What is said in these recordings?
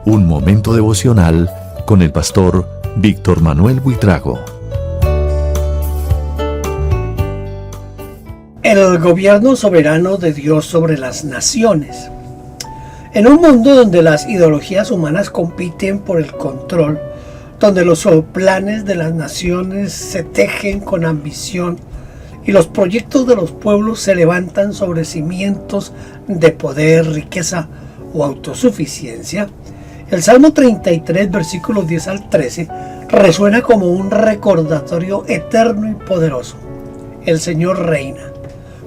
Un momento devocional con el pastor Víctor Manuel Buitrago. El gobierno soberano de Dios sobre las naciones. En un mundo donde las ideologías humanas compiten por el control, donde los planes de las naciones se tejen con ambición y los proyectos de los pueblos se levantan sobre cimientos de poder, riqueza o autosuficiencia, el Salmo 33, versículos 10 al 13, resuena como un recordatorio eterno y poderoso. El Señor reina.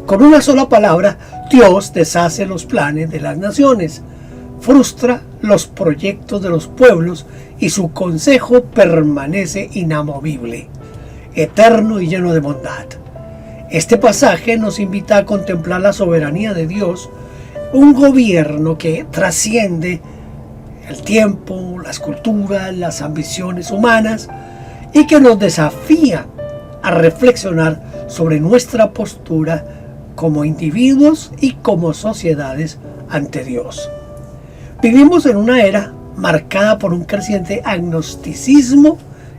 Con una sola palabra, Dios deshace los planes de las naciones, frustra los proyectos de los pueblos y su consejo permanece inamovible, eterno y lleno de bondad. Este pasaje nos invita a contemplar la soberanía de Dios, un gobierno que trasciende el tiempo, las culturas, las ambiciones humanas y que nos desafía a reflexionar sobre nuestra postura como individuos y como sociedades ante Dios. Vivimos en una era marcada por un creciente agnosticismo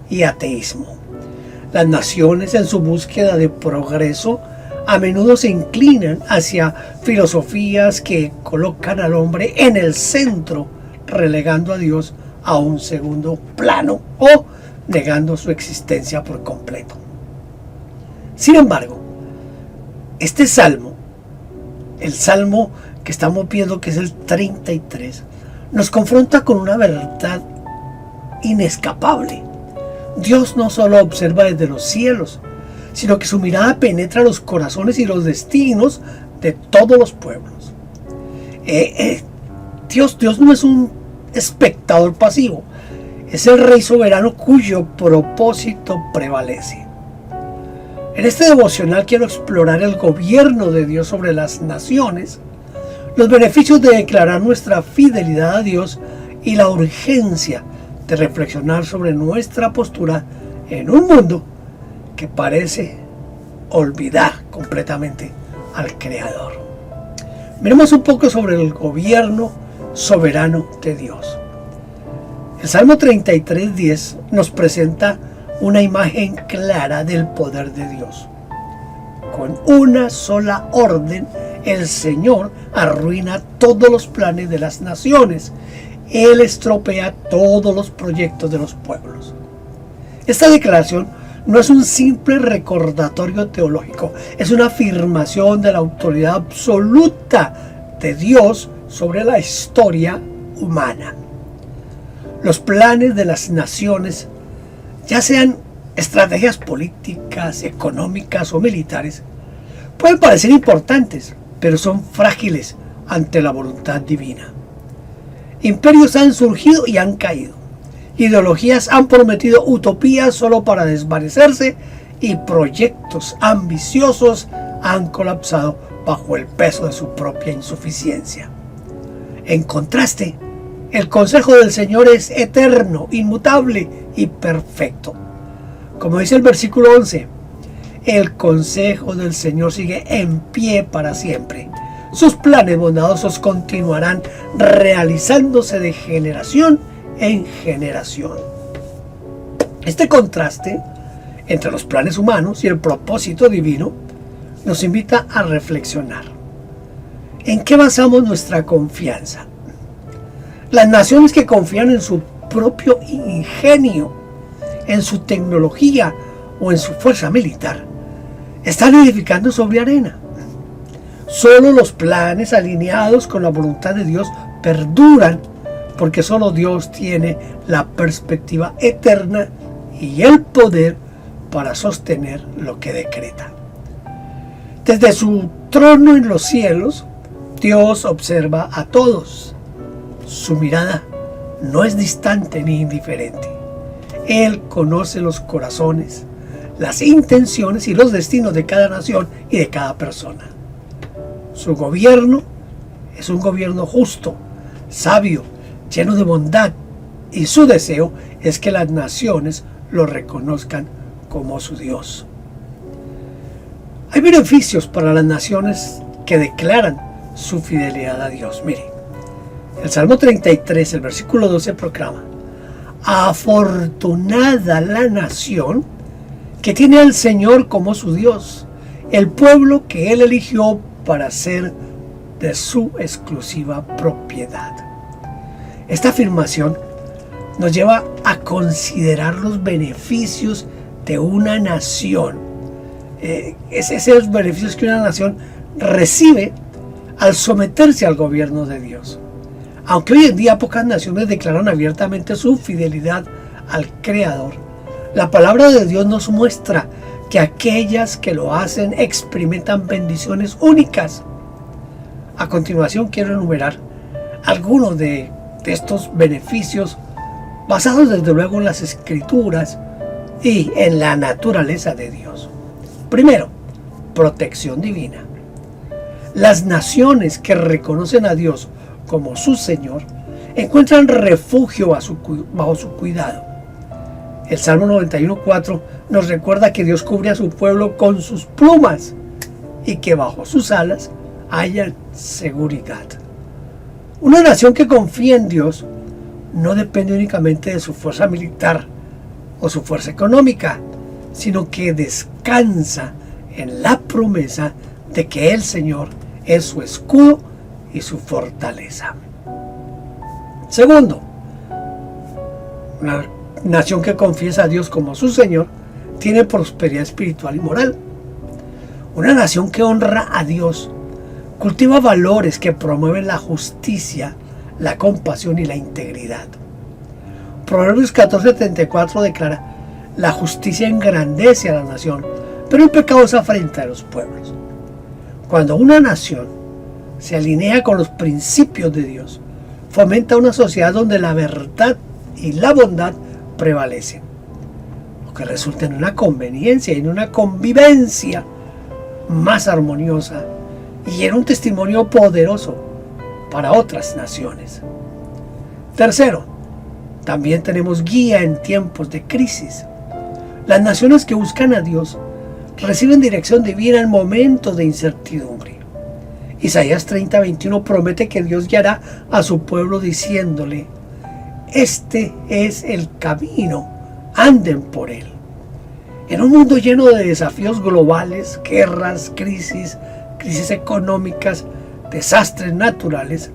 y ateísmo. Las naciones, en su búsqueda de progreso, a menudo se inclinan hacia filosofías que colocan al hombre en el centro, relegando a Dios a un segundo plano o negando su existencia por completo. Sin embargo, este salmo, el salmo que estamos viendo, que es el 33, nos confronta con una verdad inescapable. Dios no solo observa desde los cielos, sino que su mirada penetra los corazones y los destinos de todos los pueblos. Dios no es un espectador pasivo, es el Rey soberano cuyo propósito prevalece. En este devocional quiero explorar el gobierno de Dios sobre las naciones, los beneficios de declarar nuestra fidelidad a Dios y la urgencia de reflexionar sobre nuestra postura en un mundo que parece olvidar completamente al Creador. Miremos un poco sobre el gobierno soberano de Dios. El Salmo 33:10 nos presenta una imagen clara del poder de Dios. Con una sola orden, el Señor arruina todos los planes de las naciones. Él estropea todos los proyectos de los pueblos. Esta declaración no es un simple recordatorio teológico, es una afirmación de la autoridad absoluta de Dios sobre la historia humana. Los planes de las naciones, ya sean estrategias políticas, económicas o militares, pueden parecer importantes, pero son frágiles ante la voluntad divina. Imperios han surgido y han caído. Ideologías han prometido utopías solo para desvanecerse y proyectos ambiciosos han colapsado bajo el peso de su propia insuficiencia. En contraste, el consejo del Señor es eterno, inmutable y perfecto. Como dice el versículo 11, el consejo del Señor sigue en pie para siempre. Sus planes bondadosos continuarán realizándose de generación en generación. Este contraste entre los planes humanos y el propósito divino nos invita a reflexionar. ¿En qué basamos nuestra confianza? Las naciones que confían en su propio ingenio, en su tecnología o en su fuerza militar, están edificando sobre arena. Solo los planes alineados con la voluntad de Dios perduran, porque solo Dios tiene la perspectiva eterna y el poder para sostener lo que decreta. Desde su trono en los cielos, Dios observa a todos. Su mirada no es distante ni indiferente. Él conoce los corazones, las intenciones y los destinos de cada nación y de cada persona. Su gobierno es un gobierno justo, sabio, lleno de bondad, y su deseo es que las naciones lo reconozcan como su Dios. Hay beneficios para las naciones que declaran su fidelidad a Dios. Mire, El Salmo 33, el versículo 12 proclama: afortunada la nación que tiene al Señor como su Dios, el pueblo que Él eligió para ser de su exclusiva propiedad. Esta afirmación nos lleva a considerar los beneficios de una nación. Esos beneficios que una nación recibe al someterse al gobierno de Dios. Aunque hoy en día pocas naciones declaran abiertamente su fidelidad al Creador, la palabra de Dios nos muestra que aquellas que lo hacen experimentan bendiciones únicas. A continuación quiero enumerar algunos de estos beneficios basados desde luego en las Escrituras y en la naturaleza de Dios. Primero, protección divina. Las naciones que reconocen a Dios como su Señor encuentran refugio bajo su cuidado. El Salmo 91:4 nos recuerda que Dios cubre a su pueblo con sus plumas y que bajo sus alas hayan seguridad. Una nación que confía en Dios no depende únicamente de su fuerza militar o su fuerza económica, sino que descansa en la promesa de que el Señor es su escudo y su fortaleza. Segundo, una nación que confiesa a Dios como su Señor tiene prosperidad espiritual y moral. Una nación que honra a Dios cultiva valores que promueven la justicia, la compasión y la integridad. Proverbios 14:34 declara: la justicia engrandece a la nación, pero el pecado es afrenta a los pueblos. Cuando una nación se alinea con los principios de Dios, fomenta una sociedad donde la verdad y la bondad prevalecen, lo que resulta en una conveniencia y en una convivencia más armoniosa y en un testimonio poderoso para otras naciones. Tercero, también tenemos guía en tiempos de crisis. Las naciones que buscan a Dios reciben dirección divina en momentos de incertidumbre. Isaías 30:21 promete que Dios guiará a su pueblo diciéndole: este es el camino, anden por él. En un mundo lleno de desafíos globales, guerras, crisis económicas, desastres naturales,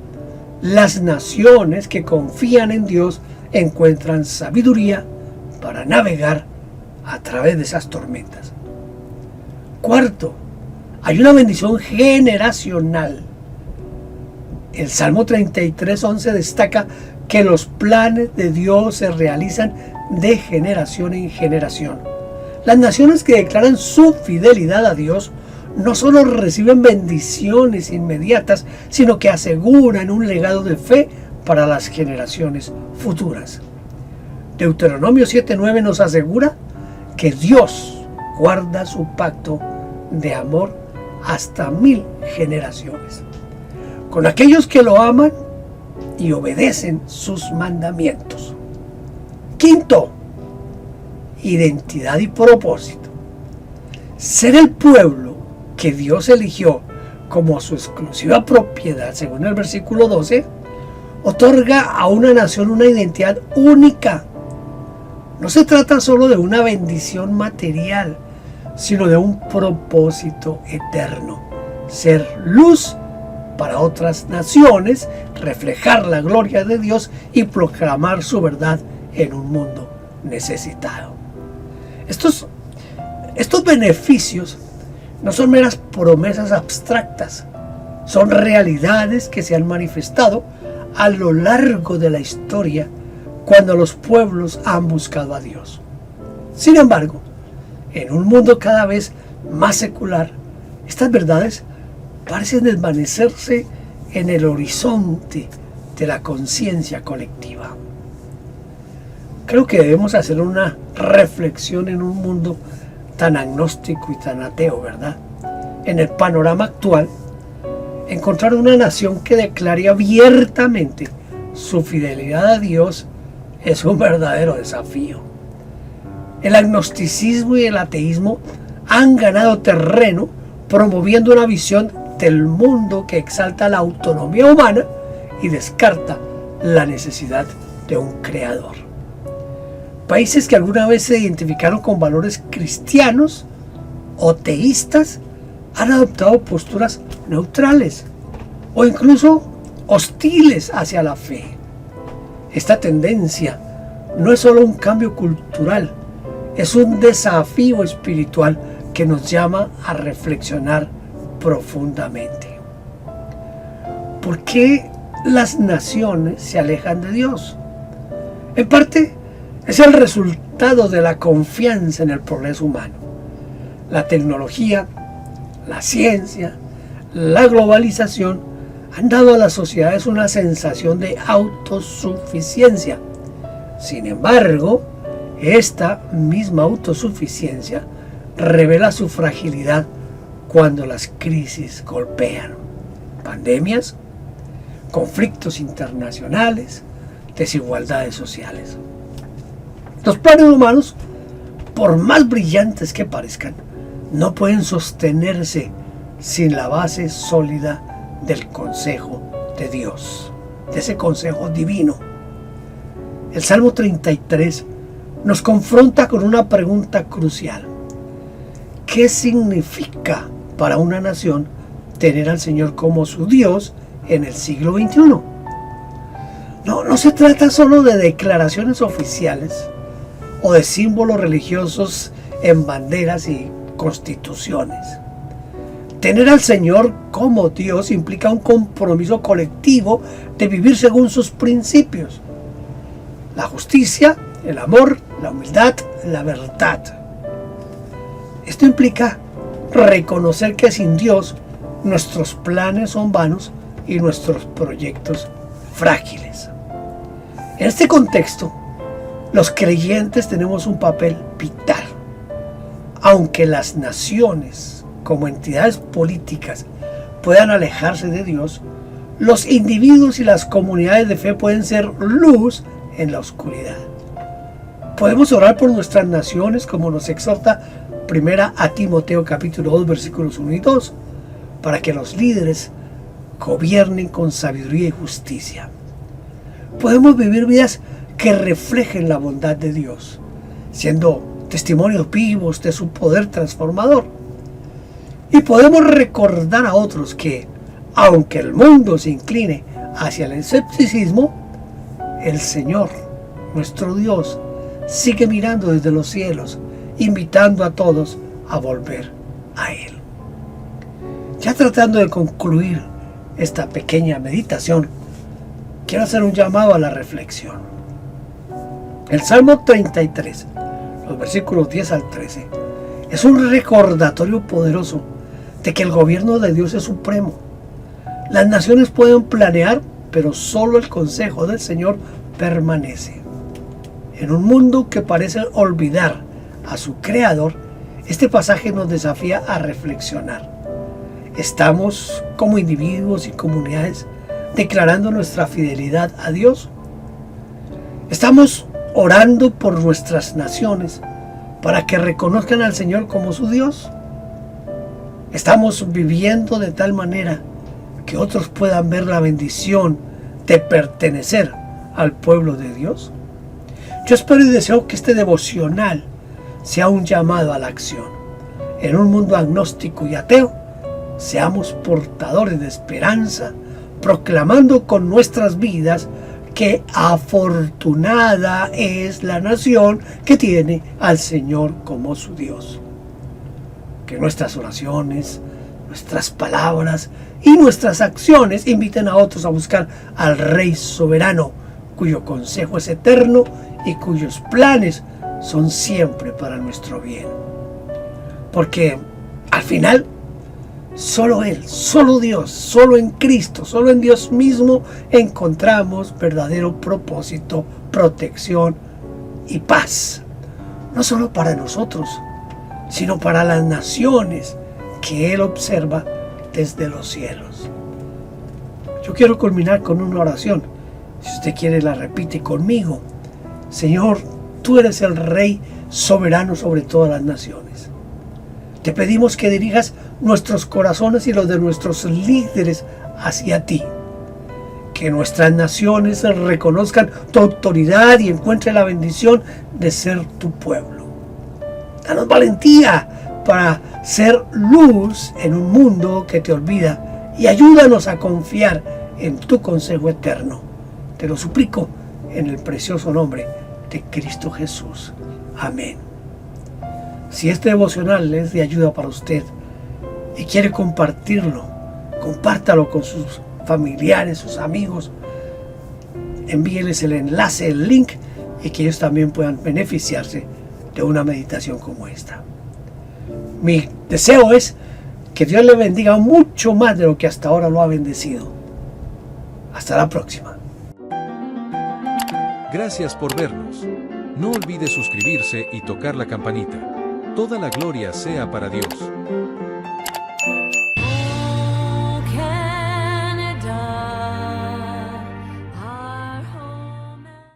las naciones que confían en Dios encuentran sabiduría para navegar a través de esas tormentas. Cuarto, hay una bendición generacional. El Salmo 33:11 destaca que los planes de Dios se realizan de generación en generación. Las naciones que declaran su fidelidad a Dios no solo reciben bendiciones inmediatas, sino que aseguran un legado de fe para las generaciones futuras. Deuteronomio 7:9 nos asegura que Dios guarda su pacto de amor hasta 1000 generaciones con aquellos que lo aman y obedecen sus mandamientos. Quinto, identidad y propósito. Ser el pueblo que Dios eligió como su exclusiva propiedad, según el versículo 12, otorga a una nación una identidad única. No se trata solo de una bendición material, sino de un propósito eterno: ser luz para otras naciones, reflejar la gloria de Dios y proclamar su verdad en un mundo necesitado. Estos beneficios no son meras promesas abstractas, son realidades que se han manifestado a lo largo de la historia cuando los pueblos han buscado a Dios. Sin embargo, en un mundo cada vez más secular, estas verdades parecen desvanecerse en el horizonte de la conciencia colectiva. Creo que debemos hacer una reflexión en un mundo tan agnóstico y tan ateo, ¿verdad? En el panorama actual, encontrar una nación que declare abiertamente su fidelidad a Dios es un verdadero desafío. El agnosticismo y el ateísmo han ganado terreno promoviendo una visión del mundo que exalta la autonomía humana y descarta la necesidad de un creador. Países que alguna vez se identificaron con valores cristianos o teístas han adoptado posturas neutrales o incluso hostiles hacia la fe. Esta tendencia no es solo un cambio cultural, es un desafío espiritual que nos llama a reflexionar profundamente. ¿Por qué las naciones se alejan de Dios? En parte es el resultado de la confianza en el progreso humano. La tecnología, la ciencia, la globalización han dado a las sociedades una sensación de autosuficiencia. Sin embargo, esta misma autosuficiencia revela su fragilidad cuando las crisis golpean. Pandemias, conflictos internacionales, desigualdades sociales. Los planes humanos, por más brillantes que parezcan, no pueden sostenerse sin la base sólida del consejo de Dios, de ese consejo divino. El Salmo 33 nos confronta con una pregunta crucial. ¿Qué significa para una nación tener al Señor como su Dios en el siglo XXI? No se trata solo de declaraciones oficiales o de símbolos religiosos en banderas y constituciones. Tener al Señor como Dios implica un compromiso colectivo de vivir según sus principios. La justicia, el amor, la humildad, la verdad. Esto implica reconocer que sin Dios nuestros planes son vanos y nuestros proyectos frágiles. En este contexto, los creyentes tenemos un papel vital. Aunque las naciones, como entidades políticas, puedan alejarse de Dios, los individuos y las comunidades de fe pueden ser luz en la oscuridad. Podemos orar por nuestras naciones, como nos exhorta 1 a Timoteo capítulo 2 versículos 1 y 2, para que los líderes gobiernen con sabiduría y justicia. Podemos vivir vidas que reflejen la bondad de Dios, siendo testimonios vivos de su poder transformador. Y podemos recordar a otros que, aunque el mundo se incline hacia el escepticismo, el Señor, nuestro Dios, sigue mirando desde los cielos, invitando a todos a volver a Él. Ya tratando de concluir esta pequeña meditación, quiero hacer un llamado a la reflexión. El Salmo 33, los versículos 10 al 13, es un recordatorio poderoso de que el gobierno de Dios es supremo. Las naciones pueden planear, pero solo el consejo del Señor permanece. En un mundo que parece olvidar a su Creador, este pasaje nos desafía a reflexionar. ¿Estamos como individuos y comunidades declarando nuestra fidelidad a Dios? ¿Estamos orando por nuestras naciones para que reconozcan al Señor como su Dios? ¿Estamos viviendo de tal manera que otros puedan ver la bendición de pertenecer al pueblo de Dios? Yo espero y deseo que este devocional sea un llamado a la acción. En un mundo agnóstico y ateo, seamos portadores de esperanza, proclamando con nuestras vidas que afortunada es la nación que tiene al Señor como su Dios. Que nuestras oraciones, nuestras palabras y nuestras acciones inviten a otros a buscar al Rey soberano, cuyo consejo es eterno y cuyos planes son siempre para nuestro bien. Porque al final, solo Él, solo Dios, solo en Cristo, solo en Dios mismo encontramos verdadero propósito, protección y paz. No solo para nosotros, sino para las naciones que Él observa desde los cielos. Yo quiero culminar con una oración. Si usted quiere, la repite conmigo. Señor, tú eres el Rey soberano sobre todas las naciones. Te pedimos que dirijas nuestros corazones y los de nuestros líderes hacia ti. Que nuestras naciones reconozcan tu autoridad y encuentren la bendición de ser tu pueblo. Danos valentía para ser luz en un mundo que te olvida y ayúdanos a confiar en tu consejo eterno. Te lo suplico en el precioso nombre de Cristo Jesús. Amén. Si este devocional es de ayuda para usted y quiere compartirlo, compártalo con sus familiares, sus amigos. Envíeles el enlace, el link, y que ellos también puedan beneficiarse de una meditación como esta. Mi deseo es que Dios le bendiga mucho más de lo que hasta ahora lo ha bendecido. Hasta la próxima. Gracias por vernos. No olvide suscribirse y tocar la campanita. Toda la gloria sea para Dios.